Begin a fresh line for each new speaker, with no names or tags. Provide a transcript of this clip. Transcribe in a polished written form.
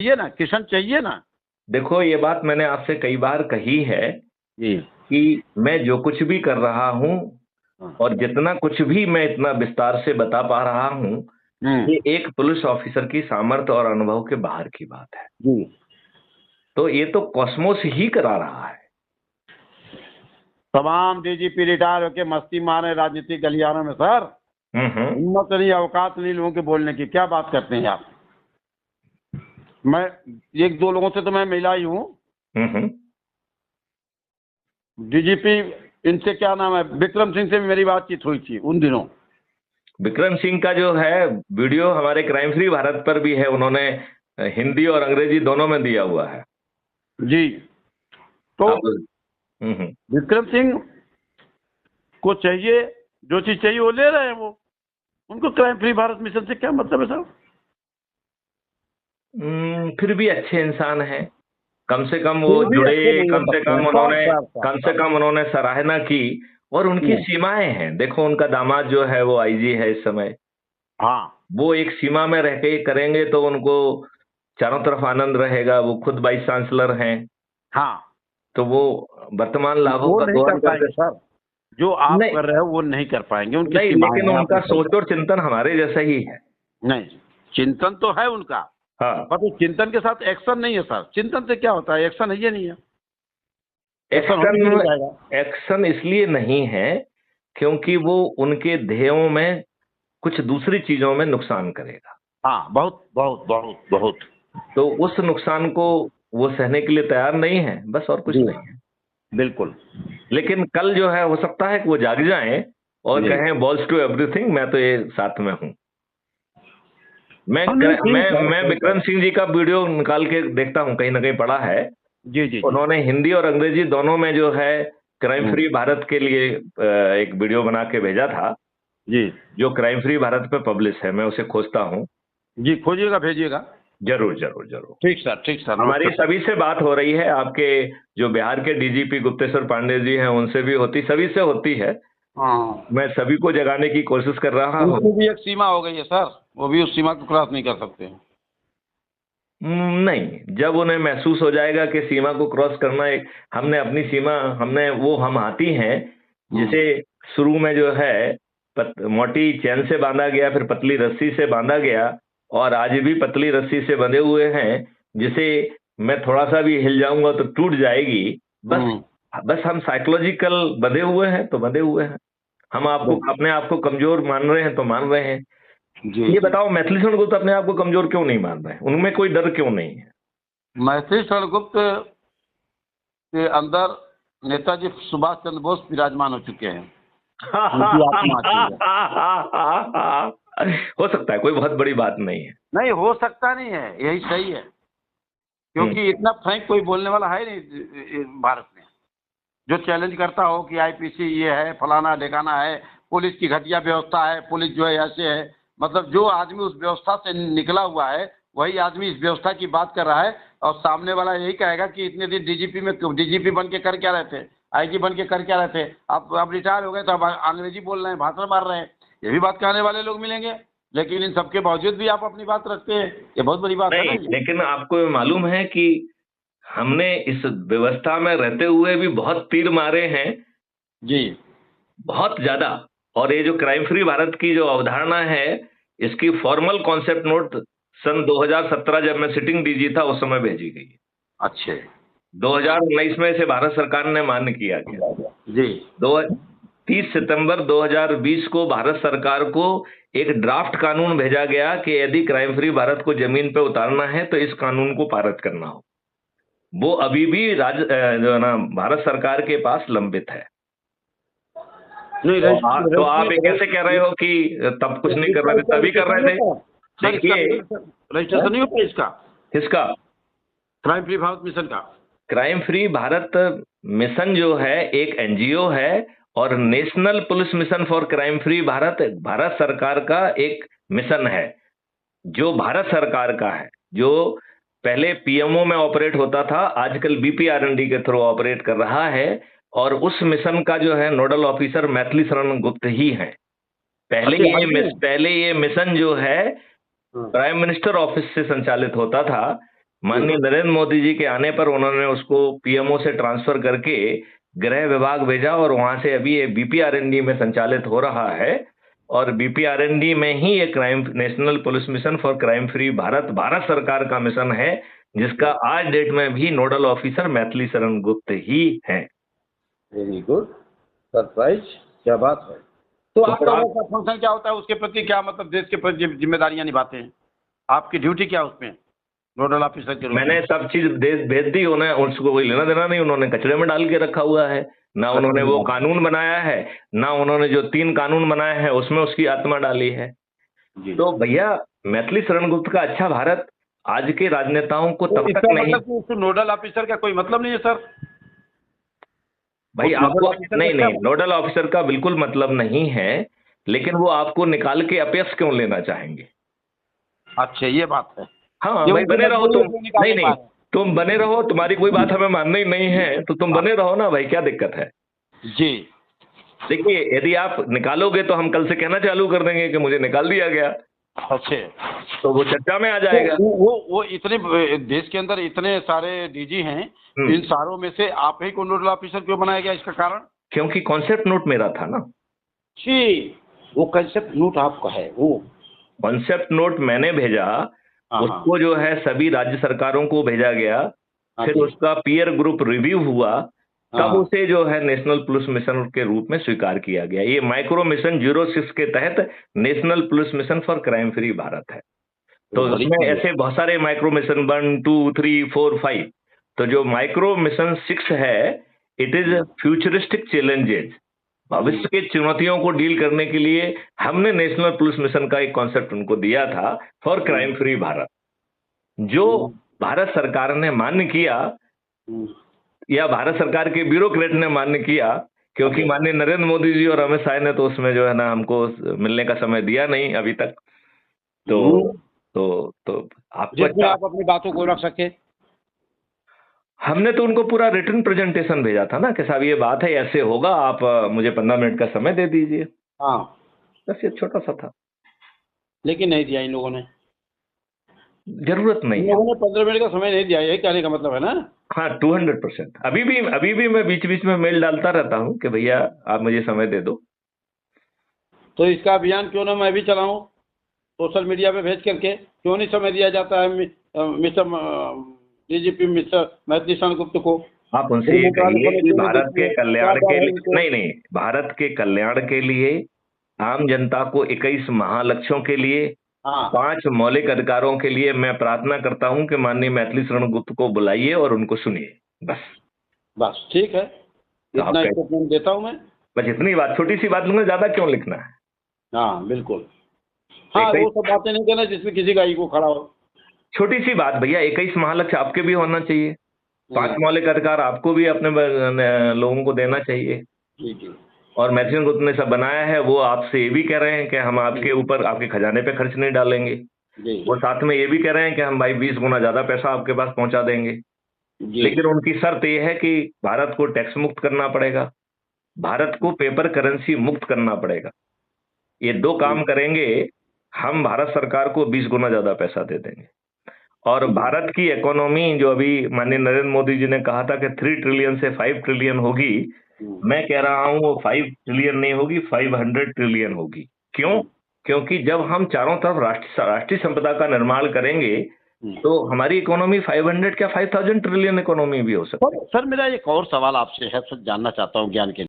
चाहिए ना, किशन चाहिए ना।
देखो, ये बात मैंने आपसे कई बार कही है
जी।
कि मैं जो कुछ भी कर रहा हूं
हाँ।
और जितना कुछ भी मैं इतना विस्तार से बता पा रहा हूं,
हम्म।
ये एक पुलिस ऑफिसर की सामर्थ्य और अनुभव के बाहर की बात है।
जी।
तो ये तो कॉस्मोस ही करा रहा है।
तमाम डीजीपी रिटायर होके मस्ती मारे राजनीतिक गलियारों में सर।
हम्म।
हिम्मत नहीं, औकात नहीं लोगों के बोलने की। क्या बात करते हैं आप। मैं एक दो लोगों से तो मैं मिला ही हूँ।
हम्म।
डीजीपी, इनसे क्या नाम है, विक्रम सिंह से भी मेरी बातचीत हुई थी उन दिनों।
विक्रम सिंह का जो है वीडियो हमारे क्राइम फ्री भारत पर भी है, उन्होंने हिंदी और अंग्रेजी दोनों में दिया हुआ है।
जी। तो
आप हम्म।
विक्रम सिंह को चाहिए, जो चीज चाहिए वो ले रहे हैं वो। उनको क्राइम फ्री भारत मिशन से क्या मतलब है साहब।
फिर भी अच्छे इंसान हैं, कम से कम वो
फिर भी अच्छे
जुड़े,
नहीं हो
कम से
सकते हैं
कम
सर,
उन्होंने
सर, सर,
कम से
सर।
कम उन्होंने सराहना की। और उनकी
हम्म।
सीमाएं हैं, देखो उनका दामाद जो है वो आईजी है इस समय।
हाँ।
वो एक सीमा में रह के करेंगे तो उनको चारों तरफ आनंद रहेगा। वो खुद वाइस चांसलर हैं,
हाँ।
तो वो वर्तमान लाभों
वो
का
नहीं कर
दोहन
पाएंगे
करके।
सर। जो आप
नहीं
कर रहे हो वो नहीं कर पाएंगे, उनकी
नहीं,
सीमाएं
लेकिन
हैं,
उनका
आपने सही
सोच
कहा।
और चिंतन हमारे जैसा ही है।
नहीं, चिंतन तो है उनका,
हाँ।
पर वो चिंतन के साथ एक्शन नहीं है सर। चिंतन से क्या होता है, एक्शन है ये नहीं है। एक्शन होने से नहीं
एक्शन
जाएगा।
एक्शन इसलिए नहीं है क्योंकि वो उनके ध्येयों में कुछ दूसरी चीजों में नुकसान करेगा।
हाँ, बहुत बहुत बहुत बहुत।
तो उस नुकसान को वो सहने के लिए तैयार नहीं है, बस और कुछ
जी,
नहीं है।
बिल्कुल।
लेकिन कल जो है हो सकता है कि वो जाग जाएं और
जी।
कहें बॉल्स टू एवरीथिंग, मैं तो ये साथ में हूं। मैं
हाँ, नहीं ठीक है,
मैं
सही कह
विक्रम
रहे
सिंह जी का वीडियो निकाल के देखता हूं, कहीं ना कहीं पड़ा है।
हैं। जी जी जी।
उन्होंने हिंदी और अंग्रेजी दोनों में जो है क्राइम फ्री भारत के लिए एक वीडियो बना के भेजा था,
जी
जो क्राइम फ्री भारत पे पब्लिश है। मैं उसे खोजता हूँ।
जी, खोजिएगा, भेजिएगा।
जरूर जरूर जरूर।
ठीक सर, ठीक सर,
हमारी
नमस्ते सर।
सभी से बात हो रही है, आपके जो बिहार के डीजीपी गुप्तेश्वर पांडे जी हैं उनसे भी होती, सभी से होती है।
हाँ,
मैं सभी को जगाने की कोशिश कर रहा हूँ।
उनकी भी एक सीमा हो गई है सर, वो भी उस सीमा को क्रॉस नहीं कर सकते हैं।
नहीं, जब उन्हें महसूस हो जाएगा कि सीमा को क्रॉस करना एक, हमने अपनी सीमा, हमने वो हम हाथी हैं
हम्म।
जिसे शुरू में जो है मोटी चैन से बांधा गया, फिर पतली रस्सी से बांधा गया, और आज भी पतली रस्सी से बंधे हुए हैं, जिसे मैं थोड़ा सा भी हिल जाऊंगा तो टूट जाएगी। बस
हम्म।
बस हम साइकोलॉजिकल बंधे हुए हैं तो बंधे हुए हैं। हम आपको
बिल्कुल।
अपने आप को कमजोर मान रहे हैं तो मान रहे हैं।
जी
ये
जी।
बताओ, मैथिली गुप्त अपने आप को कमजोर क्यों नहीं मान रहे हैं? उनमें कोई डर क्यों नहीं है?
मैथिली शरणगुप्त के अंदर नेताजी सुभाष चंद्र बोस विराजमान हो चुके हैं। उनकी आत्मा आती है।
हो सकता है, कोई बहुत बड़ी बात नहीं है।
नहीं हो सकता नहीं है, यही सही है।
हम्म।
क्योंकि इतना फ्रैंक कोई बोलने वाला है नहीं भारत में, जो चैलेंज करता हो कि आईपीसी ये है, फलाना ढिकाना है, पुलिस की घटिया व्यवस्था है, पुलिस जो है ऐसे है। मतलब जो आदमी उस व्यवस्था से निकला हुआ है, वही आदमी इस व्यवस्था की बात कर रहा है। और सामने वाला यही कहेगा कि इतने दिन डीजीपी बन के कर क्या रहे थे, आईजी बन के कर क्या रहे थे, अब रिटायर हो गए तो अब अंग्रेजी बोल रहे हैं, भाषण मार रहे हैं। ये भी बात कहने वाले लोग मिलेंगे। लेकिन इन सबके बावजूद भी आप अपनी बात रखते हैं, ये बहुत बड़ी बात है ना
नहीं,
ये।
लेकिन आपको ये मालूम है कि हमने इस व्यवस्था में रहते हुए भी बहुत तीर मारे हैं,
जी।
बहुत ज्यादा। और ये जो क्राइम फ्री भारत की जो अवधारणा है, इसकी फॉर्मल कॉन्सेप्ट नोट सन 2017 जब मैं सिटिंग डीजी था उस समय भेजी गई।
अच्छे।
2019 में इसे भारत सरकार ने मान्य किया गया।
जी।
दो 30 सितंबर 2020 को भारत सरकार को एक ड्राफ्ट कानून भेजा गया कि यदि क्राइम फ्री भारत को जमीन पे उतारना है तो इस कानून को पारित करना हो। वो अभी भी जो है ना भारत सरकार के पास लंबित है।
नहीं,
तो आप ये कैसे कह रहे हो कि तब कुछ नहीं कर रहे थे, तभी कर रहे थे?
सर इसका
देखिए,
रजिस्ट्रेशन नहीं होता इसका,
किसका?
क्राइम फ्री भारत मिशन का।
क्राइम फ्री भारत मिशन जो है एक एनजीओ है, और national police mission for crime free Bharat Bharat सरकार का एक मिशन है, जो भारत सरकार का है, जो पहले पीएमओ में ऑपरेट होता था, आजकल बीपीआरएनडी के थ्रू ऑपरेट कर रहा है। और उस मिशन का जो है नोडल ऑफिसर मैथिली शरण गुप्त ही है। पहले ये मिशन जो है
हाँ।
प्राइम मिनिस्टर ऑफिस से संचालित होता था, माननीय नरेंद्र मोदी जी के आने पर उन्होंने उसको पीएमओ से ट्रांसफर करके गृह विभाग भेजा और वहां से अभी ये बीपीआरएनडी में संचालित हो रहा है। और बीपीआरएनडी में ही ये crime national police mission for crime free Bharat Bharat सरकार का मिशन है, जिसका आज डेट में भी नोडल ऑफिसर मैथिली शरण गुप्त ही हैं।
वेरी गुड, सरप्राइज, क्या बात है। तो आपका वो फंक्शन क्या होता है, उसके प्रति क्या मतलब देश के प्रति जिम्मेदारियां निभाते हैं, आपकी ड्यूटी क्या उसमें नोडल ऑफिसर के रूप में?
मैंने सब चीज भेज दी उन्हें, उसको कोई लेना देना नहीं, उन्होंने कचरे में डाल के रखा हुआ है। ना उन्होंने वो कानून बनाया है, ना उन्होंने जो 3 कानून बनाए हैं उसमें उसकी आत्मा डाली है। तो भैया मैथिली शरण गुप्त का अच्छा भारत आज के राजनेताओं को तब तक नहीं।
मतलब नोडल ऑफिसर का कोई मतलब नहीं है सर?
भाई आपको नहीं, नोडल ऑफिसर का बिल्कुल मतलब नहीं है, लेकिन वो आपको निकाल के अपयश क्यों लेना चाहेंगे?
अच्छा, ये बात है।
हाँ भाई, बने रहो तुम। नहीं, तुम बने रहो, तुम्हारी कोई बात हमें माननी ही नहीं है तो तुम बने रहो ना भाई, क्या दिक्कत है?
जी
देखिए, यदि आप निकालोगे तो हम कल से कहना चालू कर देंगे कि मुझे निकाल दिया गया।
अच्छे,
तो वो चर्चा में आ जाएगा।
तो वो इतने देश के अंदर इतने सारे डीजी हैं, इन सारों में से आप ही को नोडल ऑफिसर क्यों बनाया गया, इसका कारण?
क्योंकि कॉन्सेप्ट नोट मेरा था ना
जी, वो कॉन्सेप्ट नोट आपका है? वो
कॉन्सेप्ट नोट मैंने भेजा, उसको जो है सभी राज्य सरकारों को भेजा गया, फिर उसका पीयर ग्रुप रिव्यू हुआ, तब उसे जो है नेशनल पुलिस मिशन के रूप में स्वीकार किया गया। ये माइक्रो मिशन 06 के तहत national police mission for crime free Bharat है। तो उसमें ऐसे बहुत सारे माइक्रो मिशन 1, 2, 3, 4, 5। तो जो माइक्रो मिशन 6 है, इट इज फ्यूचरिस्टिक चैलेंजेस, भविष्य के चुनौतियों को डील करने के लिए हमने नेशनल पुलिस मिशन का एक कॉन्सेप्ट उनको दिया था, फॉर क्राइम फ्री भारत, जो भारत सरकार ने मान्य किया, या भारत सरकार के ब्यूरोक्रेट ने मान्य किया, क्योंकि माननीय नरेंद्र मोदी जी और अमित शाह ने तो उसमें जो है ना हमको मिलने का समय दिया नहीं अभी तक। तो आपको
आप अपनी बातों को रख सके।
हमने तो उनको पूरा रिटर्न प्रेजेंटेशन भेजा था ना कि साहब ये बात है, ऐसे होगा, आप मुझे 15 मिनट का समय दे दीजिए।
हाँ,
बस ये छोटा सा था,
लेकिन नहीं दिया इन लोगों ने।
जरूरत नहीं,
इन लोगों ने 15 मिनट का समय नहीं दिया, यही कहने का मतलब है ना?
हाँ, 200%। अभी भी मैं बीच बीच में मेल डालता रहता हूँ कि भैया आप मुझे समय दे दो।
तो इसका अभियान क्यों ना मैं भी चलाऊं, सोशल मीडिया पे भेज करके? क्यों नहीं समय दिया जाता है mister DGP mister Maithili Sharan Gupt को?
आप उनसे ये कहिए कि भारत के कल्याण के लिए नहीं, भारत के कल्याण के लिए, आम जनता को 21 महालक्ष्यों के लिए, 5 मौलिक अधिकारों के लिए मैं प्रार्थना करता हूं कि माननीय मैथिली शरण गुप्त को बुलाइए और उनको सुनिए। बस
ठीक है, इतना स्टेटमेंट देता हूं मैं।
बस इतनी बात, छोटी सी बात लिखना, ज्यादा क्यों लिखना है?
हाँ बिल्कुल, हाँ, वो सब बातें नहीं कहना जिसमें किसी का ईगो खड़ा हो।
छोटी सी बात भैया, 21 महालक्ष्य आपके भी होना चाहिए, 5 मौलिक अधिकार आपको भी अपने लोगों को देना चाहिए। और मैथिली गुप्त ने सब बनाया है, वो आपसे ये भी कह रहे हैं कि हम आपके ऊपर, आपके खजाने पे खर्च नहीं डालेंगे। वो साथ में ये भी कह रहे हैं कि हम भाई 20 गुना ज्यादा पैसा आपके पास पहुंचा देंगे। लेकिन उनकी शर्त ये है कि भारत को टैक्स मुक्त करना पड़ेगा, भारत को पेपर करेंसी मुक्त करना पड़ेगा। ये 2 काम करेंगे, हम भारत सरकार को 20 गुना ज्यादा पैसा दे देंगे। और भारत की इकोनॉमी जो अभी माननीय नरेंद्र मोदी जी ने कहा था कि 3 ट्रिलियन से 5 ट्रिलियन होगी, मैं कह रहा हूं वो 5 ट्रिलियन नहीं होगी, 500 ट्रिलियन होगी। क्यों? क्योंकि जब हम चारों तरफ राष्ट्रीय संपदा का निर्माण करेंगे तो हमारी इकोनॉमी 500 क्या 5000 ट्रिलियन इकोनॉमी भी हो सकती है।
सर मेरा एक और सवाल आपसे है, सर जानना चाहता हूँ ज्ञान के लिए।